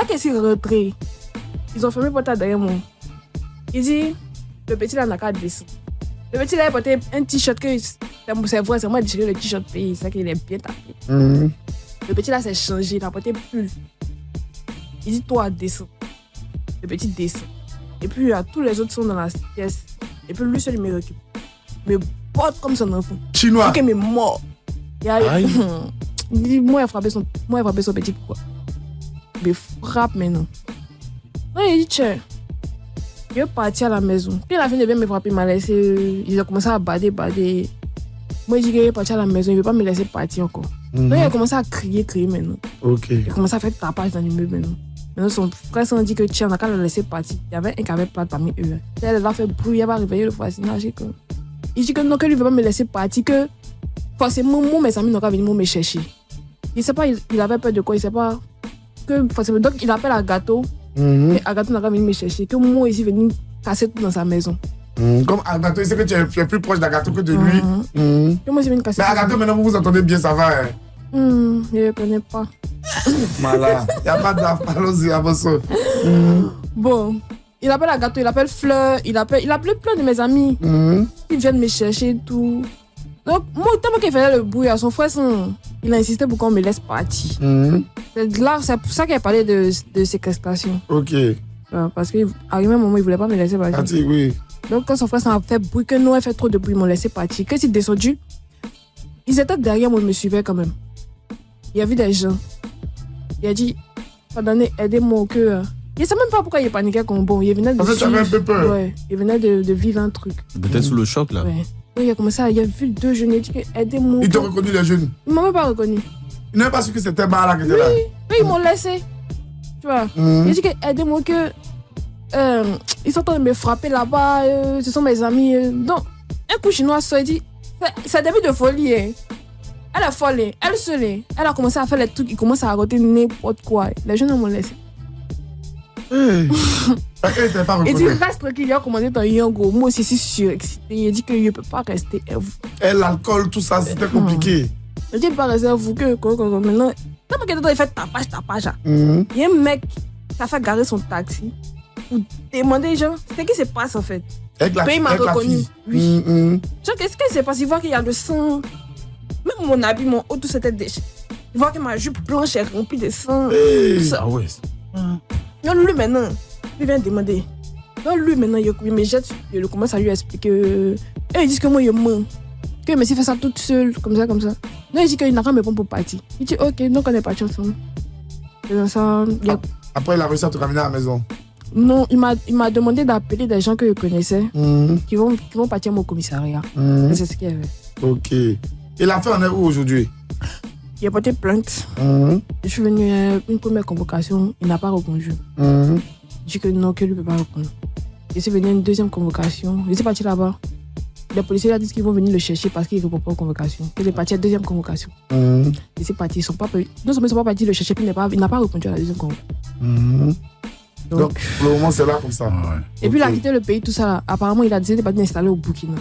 qu'est-ce qu'il rentré? Ils ont fermé la porte derrière moi. Il dit, le petit là n'a qu'à descendre. Le petit là a porté un t-shirt que c'est vrai, c'est moi déchiré le t-shirt pays, c'est ça qu'il est bien tapé. Le petit là s'est changé, il a porté pull. Il dit, toi, descends. Le petit descend. Et puis, tous les autres sont dans la pièce. Et puis, lui seul, il me récupère. Il me porte comme son enfant. Chinois. Il me mort. Il dit, moi, il a frappé son petit, pourquoi? Il me frappe maintenant. Non, il dit, tiens, je vais partir à la maison. Puis, il a fini de bien me frapper, il m'a laissé. Il a commencé à bader. Moi, il dit qu'il est parti à la maison, il ne veut pas me laisser partir encore. Donc, il a commencé à crier maintenant. Ok. Il a commencé à faire tapage dans l'immeuble maintenant. Maintenant, son frère s'en dit que tiens, on a qu'à le laisser partir. Il y avait un qui avait plat parmi eux. Elle a fait bruit, elle va réveiller le voisinage. Il dit que non, que lui ne veut pas me laisser partir, que forcément, moi, mes amis n'ont qu'à venir me chercher. Il ne sait pas, il avait peur de quoi, il ne sait pas. Que forcément, donc, il appelle Agato. Mais Agato n'a qu'à venir me chercher. Que moi, ici, venir casser tout dans sa maison. Comme Agato, il sait que tu es plus proche d'Agato que de lui. Que moi, je viens casser. Mais Agato, maintenant, vous vous entendez bien, ça va. Hein? Je ne connais pas. Malade. Il n'y a pas d'affaire. Allons-y, avançons. Bon, il appelle Agato, il appelle Fleur, il appelle plein de mes amis. Ils viennent me chercher et tout. Donc, moi, tellement qu'il faisait le bruit à son frère, il a insisté pour qu'on me laisse partir. C'est pour ça qu'il a parlé de séquestration. Ok. Parce qu'à un moment, il ne voulait pas me laisser partir. Parti, oui. Donc, quand son frère s'en a fait bruit, que nous, elle fait trop de bruit, ils m'ont laissé partir. Quand ils sont descendus, ils étaient derrière moi, ils me suivaient quand même. Il y a vu des gens. Il a dit, pardonnez, aidez-moi au cœur. Je ne sais même pas pourquoi il paniquait comme bon. Il venait de tu avais un peu peur. Ouais, il venait de vivre un truc. Peut-être sous le choc, là. Ouais. Donc, il a commencé à... Il a vu deux jeunes, il a dit, aidez-moi. Il t'a reconnu, les jeunes? Il ne m'a même pas reconnu. Il n'a pas su que c'était Bala qui était là? Oui, ils m'ont laissé. Tu vois. Il a dit, aidez-moi que... ils sont en train de me frapper là-bas. Ce sont mes amis. Donc, un coup chinois sort, il dit, c'est début de folie, hein. Elle est folle, elle seule. Elle a commencé à faire les trucs, il commence à raconter n'importe quoi. Les jeunes m'ont laissé. Il pas dit reste tranquille, il a commandé ton Yango. Moi aussi, je suis surexcité. Il dit qu'il ne peut pas rester à vous. Et l'alcool, tout ça, c'était compliqué. Il dit qu'il ne peut pas rester à vous. Maintenant, tellement qu'il est en train de faire tapage. Il y a un mec qui a fait garer son taxi pour demander, genre, c'est ce qui se passe en fait. Avec la fille. Il m'a reconnu. Oui. Genre, qu'est-ce qui se passe? Il voit qu'il y a le sang. Même mon habit, mon haut, tout c'était déchiré. Il voit que ma jupe blanche est remplie de sang. Tout ça. Ah ouais. Non, lui maintenant, il vient demander. Non, lui maintenant, il me jette, il commence à lui expliquer. Et il dit que moi, il ment. Que Messi fait ça toute seule, comme ça. Non, il dit qu'il n'a rien me prendre pour partir. Il dit, ok, donc on est parti ensemble. Après, il a réussi à te ramener à la maison. Non, il m'a demandé d'appeler des gens que je connaissais qui vont partir au commissariat. C'est ce qu'il y avait. Ok. Et l'affaire en est où aujourd'hui? Il a porté plainte. Je suis venu à une première convocation, il n'a pas répondu. Je dis que non, que lui ne peut pas répondre. Je suis venu à une deuxième convocation, je suis parti là-bas. Les policiers ont dit qu'ils vont venir le chercher parce qu'il ne répond pas aux convocations. Il est parti à la deuxième convocation. Je suis parti, ils ne sont pas partis le chercher, puis il n'a pas répondu à la deuxième convocation. Donc, pour le moment, c'est là comme ça. Et puis, il a quitté le pays, tout ça. Là. Apparemment, il a décidé de partir installer au Burkina.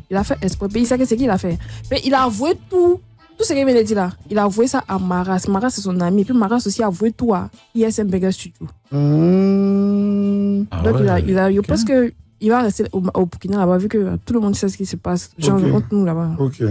Il a fait exprès. Il sait ce qu'il a fait. Mais il a avoué tout ce qu'il vient de dire là. Il a avoué ça à Maras. Maras, c'est son ami. Et puis, Maras aussi a avoué tout à ISM Burger Studio. Donc, je pense qu'il va rester au Burkina là-bas, vu que tout le monde sait ce qui se passe. Genre, entre nous là-bas. Ok.